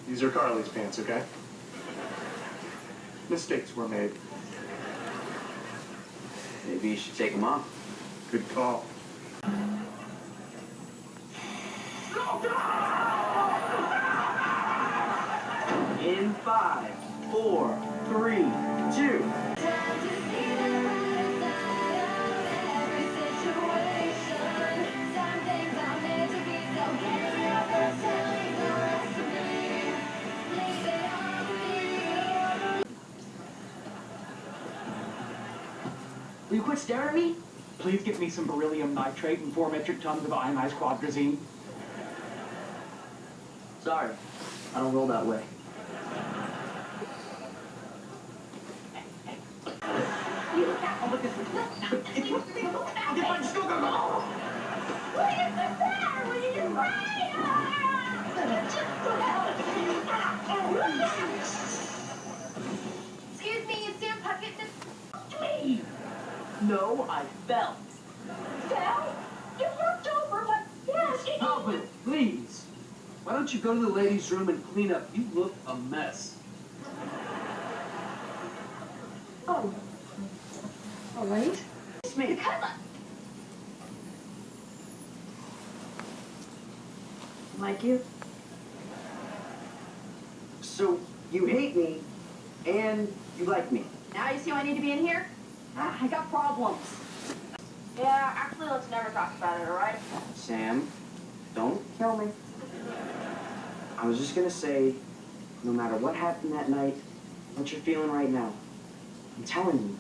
These are Carly's pants, okay? Mistakes were made. Maybe you should take them off. Good call. In 5, 4, 3, 2. Will you quit staring at me? Please get me some beryllium nitrate and 4 metric tons of ionized quadrazine. Sorry, I don't roll that way. Excuse me, is there a pocket to me? No, I fell. Fell? You looked over, but yes. Alvin, please. Why don't you go to the ladies' room and clean up? You look a mess. Oh. All right. It's me. Because Like you? So, you hate me, and you like me. now you see why I need to be in here? I got problems. Yeah, actually, let's never talk about it, all right? Sam, don't. Kill me. I was just gonna say, no matter what happened that night, what you're feeling right now, I'm telling you,